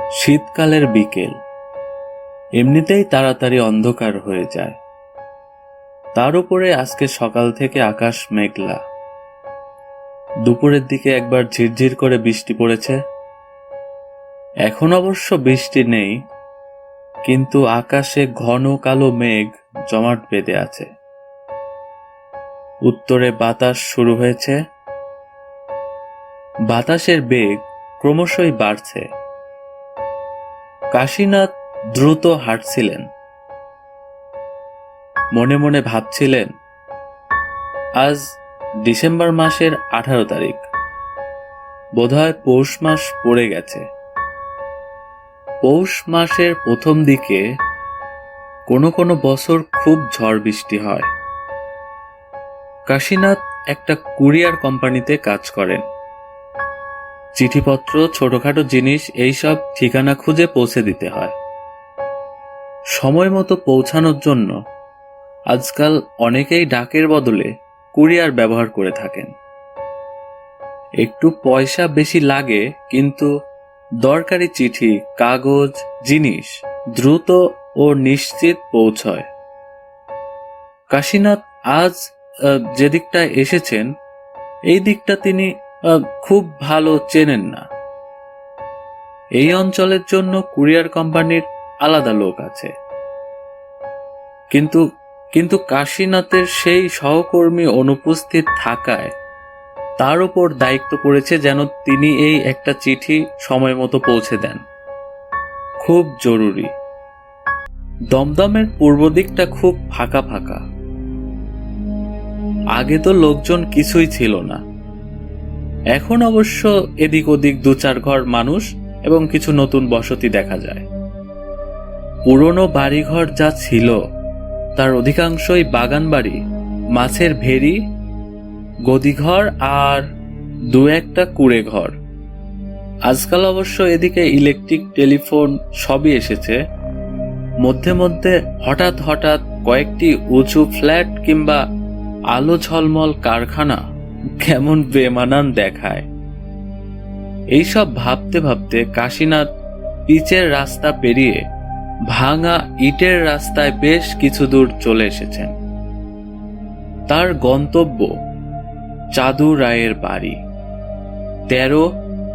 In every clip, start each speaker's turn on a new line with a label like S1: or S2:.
S1: শীতকালের বিকেল এমনিতেই তাড়াতাড়ি অন্ধকার হয়ে যায়। তার উপরে আজকে সকাল থেকে আকাশ মেঘলা। দুপুরের দিকে একবার ঝিরঝির করে বৃষ্টি পড়েছে। এখন অবশ্য বৃষ্টি নেই, কিন্তু আকাশে ঘন কালো মেঘ জমাট বেঁধে আছে। উত্তরে বাতাস শুরু হয়েছে। বাতাসের বেগ ক্রমশই বাড়ছে। কাশীনাথ দ্রুত হাঁটছিলেন। মনে মনে ভাবছিলেন, আজ ডিসেম্বর মাসের 18 তারিখ, বোধহয় পৌষ মাস পড়ে গেছে। পৌষ মাসের প্রথম দিকে কোনো কোনো বছর খুব ঝড় বৃষ্টি হয়। কাশীনাথ একটা কুরিয়ার কোম্পানিতে কাজ করেন। চিঠিপত্র, ছোটখাটো জিনিস এইসব ঠিকানা খুঁজে পৌঁছে দিতে হয়। সময় মতো পৌঁছানোর জন্য আজকাল অনেকেই ডাকের বদলে কুরিয়ার ব্যবহার করে থাকেন। একটু পয়সা বেশি লাগে, কিন্তু দরকারি চিঠি, কাগজ, জিনিস দ্রুত ও নিশ্চিত পৌঁছয়। কাশীনাথ আজ যে দিকটায় এসেছেন, এই দিকটা তিনি খুব ভালো চেনেন না। এই অঞ্চলের জন্য কুরিয়ার কোম্পানির আলাদা লোক আছে, কিন্তু কাশীনাথের সেই সহকর্মী অনুপস্থিত থাকায় তার উপর দায়িত্ব পড়েছে যেন তিনি এই একটা চিঠি সময় মতো পৌঁছে দেন। খুব জরুরি। দমদমের পূর্ব দিকটা খুব ফাঁকা ফাঁকা। আগে তো লোকজন কিছুই ছিল না। এখন অবশ্য এদিক ওদিক 2-4 ঘর মানুষ এবং কিছু নতুন বসতি দেখা যায়। পুরনো বাড়িঘর যা ছিল তার অধিকাংশই বাগান বাড়ি, মাছের ভেড়ি, গদিঘর আর 2-1টা কুঁড়ে ঘর। আজকাল অবশ্য এদিকে ইলেকট্রিক, টেলিফোন সবই এসেছে। মধ্যে মধ্যে হঠাৎ হঠাৎ কয়েকটি উঁচু ফ্ল্যাট কিংবা আলো ঝলমল কারখানা কেমন বেমানান দেখায়। এইসব ভাবতে ভাবতে কাশীনাথ পিচের রাস্তা পেরিয়ে ভাঙা ইটের রাস্তায় বেশ কিছু দূর চলে এসেছেন। তার গন্তব্য চাঁদু রায়ের বাড়ি, 13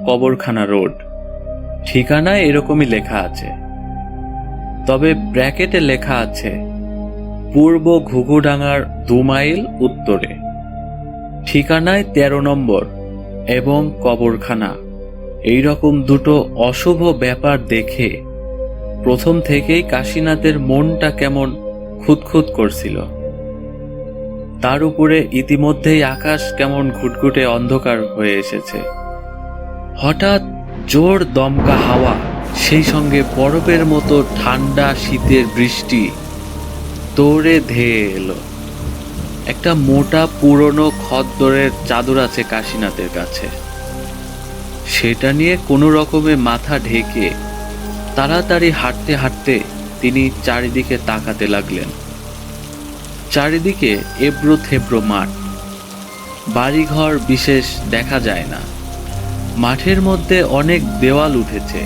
S1: কবরখানা রোড। ঠিকানায় এরকমই লেখা আছে, তবে ব্র্যাকেটে লেখা আছে পূর্ব ঘুঘুডাঙ্গার 2 মাইল উত্তরে। ঠিকানায় 13 নম্বর এবং কবরখানা, এইরকম দুটো অশুভ ব্যাপার দেখে প্রথম থেকেই কাশীনাথের মনটা কেমন খুঁতখুত করছিল। তার উপরে ইতিমধ্যেই আকাশ কেমন ঘুটঘুটে অন্ধকার হয়ে এসেছে। হঠাৎ জোর দমকা হাওয়া, সেই সঙ্গে বরফের মতো ঠান্ডা শীতের বৃষ্টি দৌড়ে ধেয়ে এলো। একটা মোটা পুরনো খদ্দরের চাদর আছে কাশীনাথের কাছে। সেটা নিয়ে কোনো রকমে মাথা ঢেকে তাড়াতাড়ি হাঁটতে হাঁটতে তিনি চারিদিকে তাকাতে লাগলেন। চারিদিকে এবড়ো থেবড়ো মাঠ, বাড়িঘর বিশেষ দেখা যায় না। মাঠের মধ্যে অনেক দেওয়াল উঠেছে,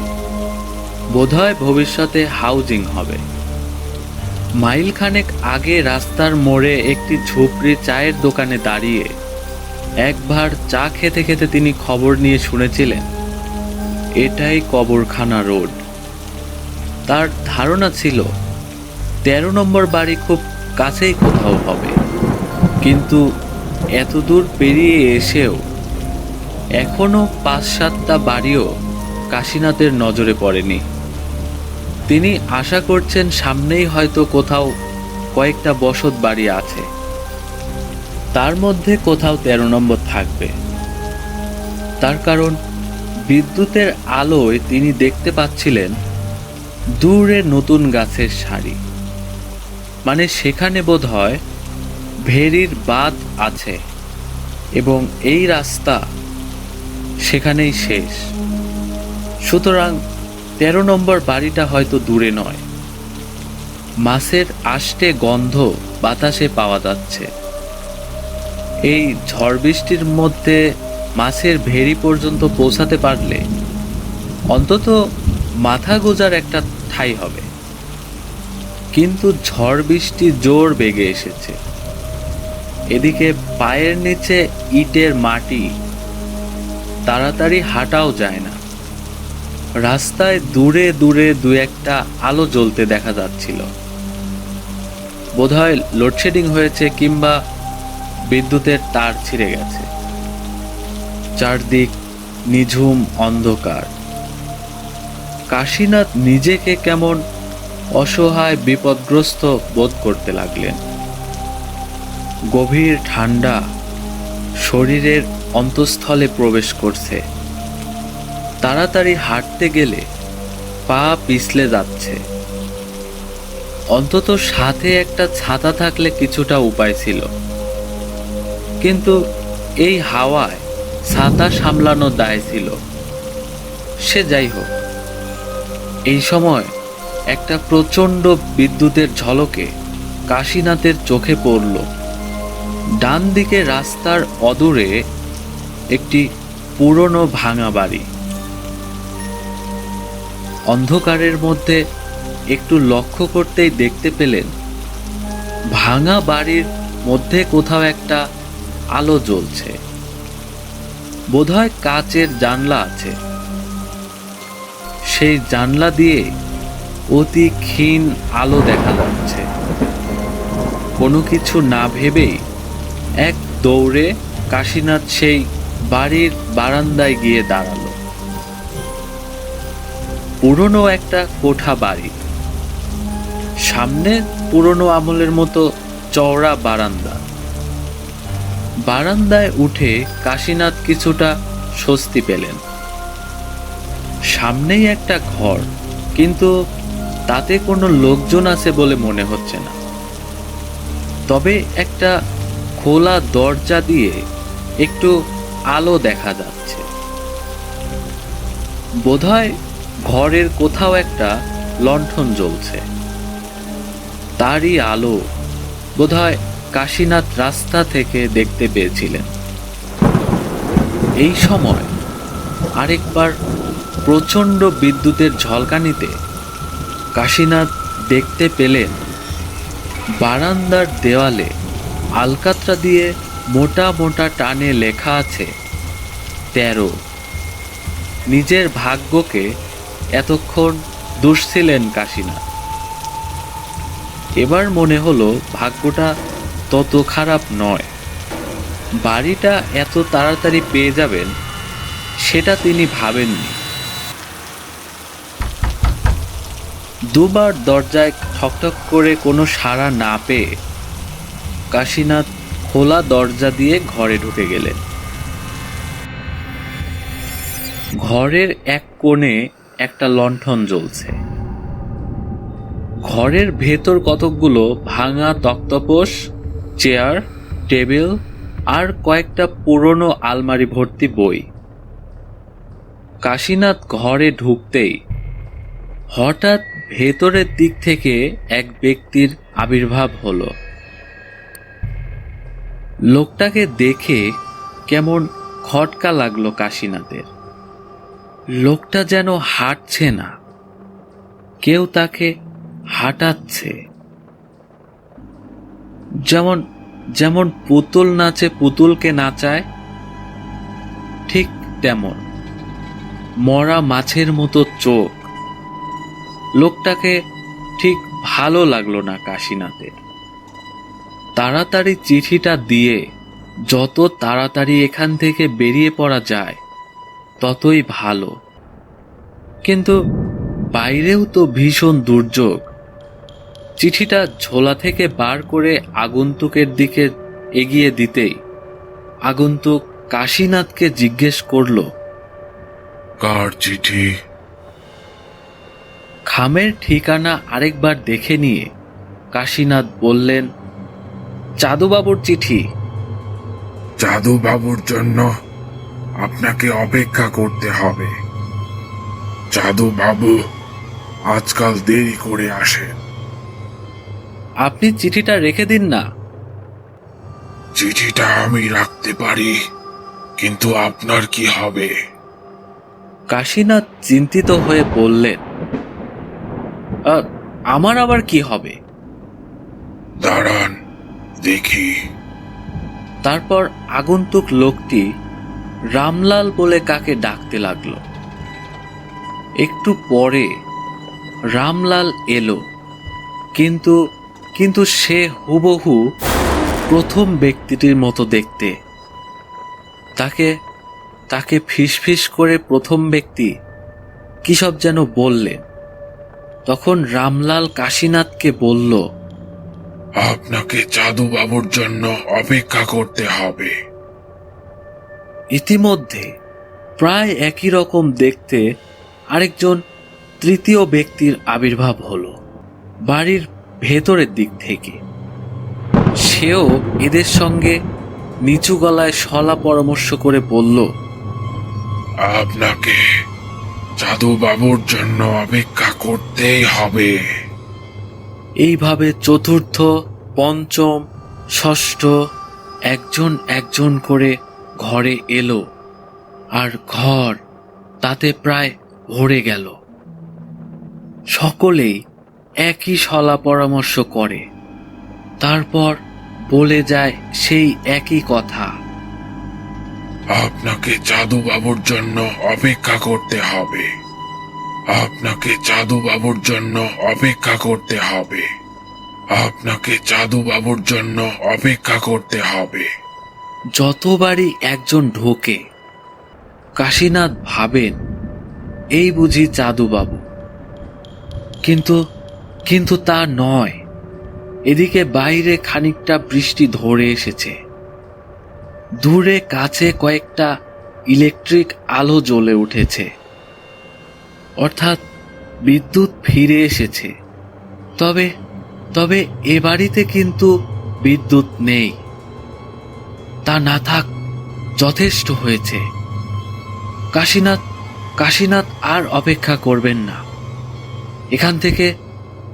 S1: বোধহয় ভবিষ্যতে হাউজিং হবে। মাইলখানেক আগে রাস্তার মোড়ে একটি ঝুপড়ি চায়ের দোকানে দাঁড়িয়ে একবার চা খেতে খেতে তিনি খবর নিয়ে শুনেছিলেন এটাই কবরখানা রোড। তার ধারণা ছিল 13 নম্বর বাড়ি খুব কাছেই কোথাও হবে, কিন্তু এত দূর পেরিয়ে এসেও এখনো 5-7টা বাড়িও কাশীনাথের নজরে পড়েনি। তিনি আশা করছেন সামনেই হয়তো কোথাও কয়েকটা বসত বাড়ি আছে, তার মধ্যে কোথাও 13 নম্বর থাকবে। তার কারণ বিদ্যুতের আলোয় তিনি দেখতে পাচ্ছিলেন দূরে নতুন গাছের সারি, মানে সেখানে বোধহয় ভেরির বাঁধ আছে এবং এই রাস্তা সেখানেই শেষ। সুতরাং 13 নম্বর বাড়িটা হয়তো দূরে নয়। মাছের আষ্টে গন্ধ বাতাসে পাওয়া যাচ্ছে। এই ঝড় বৃষ্টির মধ্যে মাছের ভেরি পর্যন্ত পৌঁছাতে পারলে অন্তত মাথা গোজার একটা ঠাঁই হবে। কিন্তু ঝড় বৃষ্টি জোর বেগে এসেছে। এদিকে পায়ের নিচে ইটের মাটি, তাড়াতাড়ি হাঁটাও যায় না। রাস্তায় দূরে দূরে দু একটা আলো জ্বলতে দেখা যাচ্ছিল। বোধহয় লোডশেডিং হয়েছে কিংবা বিদ্যুতের তার ছিঁড়ে গেছে। চারদিক নিঝুম অন্ধকার। কাশীনাথ নিজেকে কেমন অসহায় বিপদগ্রস্ত বোধ করতে লাগলেন। গভীর ঠান্ডা শরীরের অন্তঃস্থলে প্রবেশ করছে। তাড়াতাড়ি হাঁটতে গেলে পা পিছলে যাচ্ছে। অন্তত সাথে একটা ছাতা থাকলে কিছুটা উপায় ছিল, কিন্তু এই হাওয়ায় ছাতা সামলানো দায় ছিল। সে যাই হোক, এই সময় একটা প্রচণ্ড বিদ্যুতের ঝলকে কাশীনাথের চোখে পড়ল। ডান দিকে রাস্তার অদূরে একটি পুরনো ভাঙা বাড়ি। অন্ধকারের মধ্যে একটু লক্ষ্য করতেই দেখতে পেলেন ভাঙা বাড়ির মধ্যে কোথাও একটা আলো জ্বলছে। বোধহয় কাচের জানলা আছে। সেই জানলা দিয়ে অতি ক্ষীণ আলো দেখা যাচ্ছে। কোনো কিছু না ভেবেই এক দৌড়ে কাশীনাথ সেই বাড়ির বারান্দায় গিয়ে দাঁড়ালো। পুরনো একটা কোঠা বাড়ি, সামনে পুরনো আমলের মতো চওড়া বারান্দা। বারান্দায় উঠে কাশীনাথ কিছুটা স্বস্তি পেলেন। সামনেই একটা ঘর, কিন্তু তাতে কোনো লোকজন আছে বলে মনে হচ্ছে না। তবে একটা খোলা দরজা দিয়ে একটু আলো দেখা যাচ্ছে। বোধহয় ঘরের কোথাও একটা লণ্ঠন জ্বলছে। তারই আলো বোধহয় কাশীনাথ রাস্তা থেকে দেখতে পেয়েছিলেন। এই সময় আরেকবার প্রচণ্ড বিদ্যুতের ঝলকানিতে কাশীনাথ দেখতে পেলেন বারান্দার দেওয়ালে আলকাতরা দিয়ে মোটা মোটা টানে লেখা আছে 13। নিজের ভাগ্যকে এতক্ষণ দুষছিলেন কাশীনাথ। এবার মনে হলো ভাগ্যটা তত খারাপ নয়। বাড়িটা এত তাড়াতাড়ি পেয়ে যাবেন সেটা তিনি ভাবেননি। দুবার দরজায় ঠকঠক করে কোনো সাড়া না পেয়ে কাশীনাথ খোলা দরজা দিয়ে ঘরে ঢুকে গেলেন। ঘরের এক কোণে একটা লণ্ঠন জ্বলছে। ঘরের ভেতর কতকগুলো ভাঙা তক্তপোষ, চেয়ার, টেবিল আর কয়েকটা পুরনো আলমারি ভর্তি বই। কাশীনাথ ঘরে ঢুকতেই হঠাৎ ভেতরের দিক থেকে এক ব্যক্তির আবির্ভাব হলো। লোকটাকে দেখে কেমন খটকা লাগলো কাশীনাথের। লোকটা যেন হাঁটছে না, কেউ তাকে হাঁটাচ্ছে। যেমন যেমন পুতুল নাচে পুতুলকে নাচায়, ঠিক তেমন। মরা মাছের মতো চোখ। লোকটাকে ঠিক ভালো লাগলো না কাশীনাথের। তাড়াতাড়ি চিঠিটা দিয়ে যত তাড়াতাড়ি এখান থেকে বেরিয়ে পড়া যায় ততই ভালো। কিন্তু বাইরেও তো ভীষণ দুর্যোগ। চিঠিটা ঝোলা থেকে বার করে আগন্তুকের দিকে এগিয়ে দিতেই আগন্তুক কাশীনাথকে জিজ্ঞেস করল,
S2: কার চিঠি?
S1: খামের ঠিকানা আরেকবার দেখে নিয়ে কাশীনাথ বললেন, চাঁদুবাবুর চিঠি।
S2: চাঁদুবাবুর জন্য আপনাকে অপেক্ষা করতে হবে। চাঁদুবাবু আজকাল দেরি করে আসেন।
S1: আপনি চিঠিটা রেখে দিন না।
S2: চিঠিটা আমি রাখতে পারি, কিন্তু আপনার কি হবে?
S1: কাশীনাথ চিন্তিত হয়ে বললেন, আমার আবার কি হবে?
S2: দাঁড়ান, দেখি।
S1: তারপর আগন্তুক লোকটি রামলাল বলে কাকে ডাকতে লাগলো। একটু পরে রামলাল এলো, কিন্তু কিন্তু সে হুবহু প্রথম ব্যক্তিটির মতো দেখতে। তাকে তাকে ফিসফিস করে প্রথম ব্যক্তি কি সব যেন বললেন। তখন রামলাল কাশীনাথকে বলল,
S2: আপনাকে চাঁদু বাবুর জন্য অপেক্ষা করতে হবে।
S1: ইতিমধ্যে প্রায় একই রকম দেখতে আরেকজন তৃতীয় ব্যক্তির আবির্ভাব হলো বাড়ির ভেতরের দিক থেকে। সেও এদের সঙ্গে নিচু গলায় সলা পরামর্শ করে বলল,
S2: আপনাকে চাঁদু বাবুর জন্য অপেক্ষা করতেই হবে।
S1: এইভাবে চতুর্থ, পঞ্চম, ষষ্ঠ একজন একজন করে ঘরে এলো, আর ঘর তাতে প্রায় ভরে গেল। সকলেই একই সলা পরামর্শ করে, তারপর বলে যায় সেই একই কথা।
S2: আপনাকে চাঁদু বাবুর জন্য অপেক্ষা করতে হবে। আপনাকে চাঁদু বাবুর জন্য অপেক্ষা করতে হবে। আপনাকে চাঁদু বাবুর জন্য অপেক্ষা করতে হবে।
S1: যতবারই একজন ঢোকে, কাশীনাথ ভাবেন এই বুঝি চাঁদুবাবু। কিন্তু কিন্তু তা নয়। এদিকে বাইরে খানিকটা বৃষ্টি ধরে এসেছে। দূরে কাছে কয়েকটা ইলেকট্রিক আলো জ্বলে উঠেছে, অর্থাৎ বিদ্যুৎ ফিরে এসেছে। তবে তবে এ বাড়িতে কিন্তু বিদ্যুৎ নেই। তা না থাক, যথেষ্ট হয়েছে। কাশীনাথ আর অপেক্ষা করবেন না।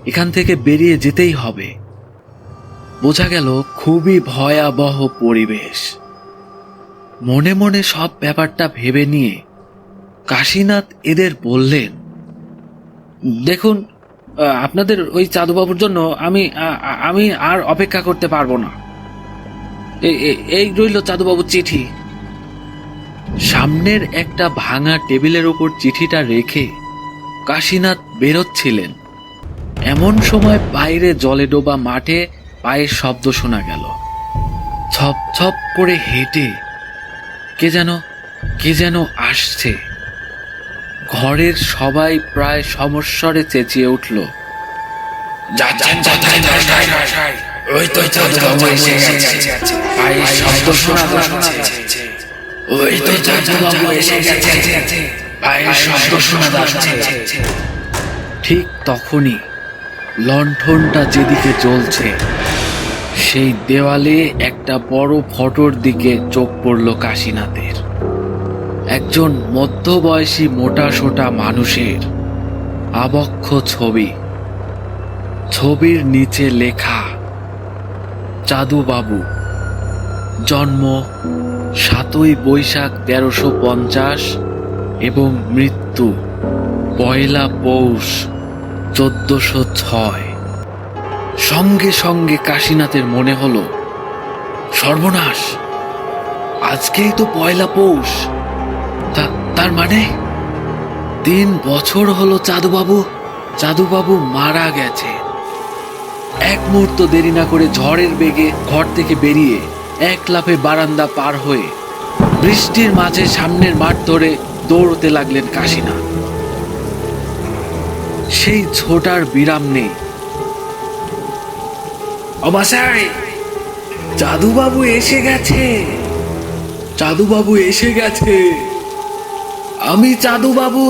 S1: এখান থেকে বেরিয়ে যেতেই হবে। বোঝা গেল খুবই ভয়াবহ পরিবেশ। মনে মনে সব ব্যাপারটা ভেবে নিয়ে কাশীনাথ এদের বললেন, দেখুন, আপনাদের ওই চাঁদুবাবুর জন্য আমি আর অপেক্ষা করতে পারবো না। এই রইল চাঁদুবাবুর চিঠি। সামনের একটা ভাঙা টেবিলের উপর চিঠিটা রেখে কাশীনাথ বেরোচ্ছিলেন। এমন সময় বাইরে জলে ডোবা মাঠে পায়ের শব্দ শোনা গেল। ছপ ছপ করে হেঁটে কে যেন আসছে। ঘরের সবাই প্রায় সমস্বরে চেঁচিয়ে উঠল,
S3: যাচ্ছেন কোথায় মশাই? ওই তো চাঁদুবাবু এসে গেছে। পায়ের শব্দ শোনা যাচ্ছে। ওই তো চাঁদুবাবু এসে গেছে। পায়ের শব্দ শোনা যাচ্ছে।
S1: ঠিক তখনই লণ্ঠনটা যেদিকে জ্বলছে সেই দেওয়ালে একটা বড় ফটোর দিকে চোখ পড়ল কাশীনাথের। একজন মধ্যবয়সী মোটাসোটা মানুষের আবক্ষ ছবি। ছবির নিচে লেখা, চাঁদুবাবু, জন্ম 7ই বৈশাখ 1350 এবং মৃত্যু 1 পৌষ 1406। সঙ্গে সঙ্গে কাশীনাথের মনে হলো, সর্বনাশ, আজকেই তো 1 পৌষ। তার মানে 3 বছর হলো চাঁদুবাবু মারা গেছে। এক মুহূর্ত দেরি না করে ঝড়ের বেগে ঘর থেকে বেরিয়ে এক লাফে বারান্দা পার হয়ে বৃষ্টির মাঝে সামনের মাঠ ধরে দৌড়তে লাগলেন কাশীনাথ। সেই ছোটার বিরাম নেই। অমাশাই, চাঁদুবাবু এসে গেছে। চাঁদুবাবু এসে গেছে। আমি চাঁদুবাবু।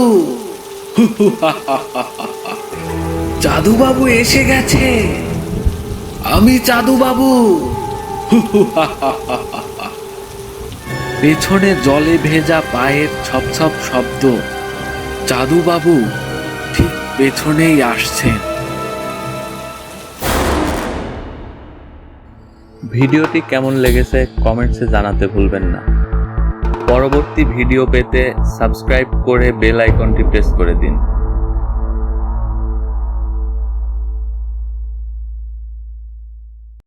S1: চাঁদুবাবু এসে গেছে। আমি চাঁদুবাবু। পেছনে জলে ভেজা পায়ের ছপছপ শব্দ। চাঁদুবাবু ঠিক পেছনেই আসছেন। ভিডিওটি কেমন লেগেছে কমেন্টসে জানাতে ভুলবেন না। পরবর্তী ভিডিও পেতে সাবস্ক্রাইব করে বেল আইকনটি প্রেস করে দিন।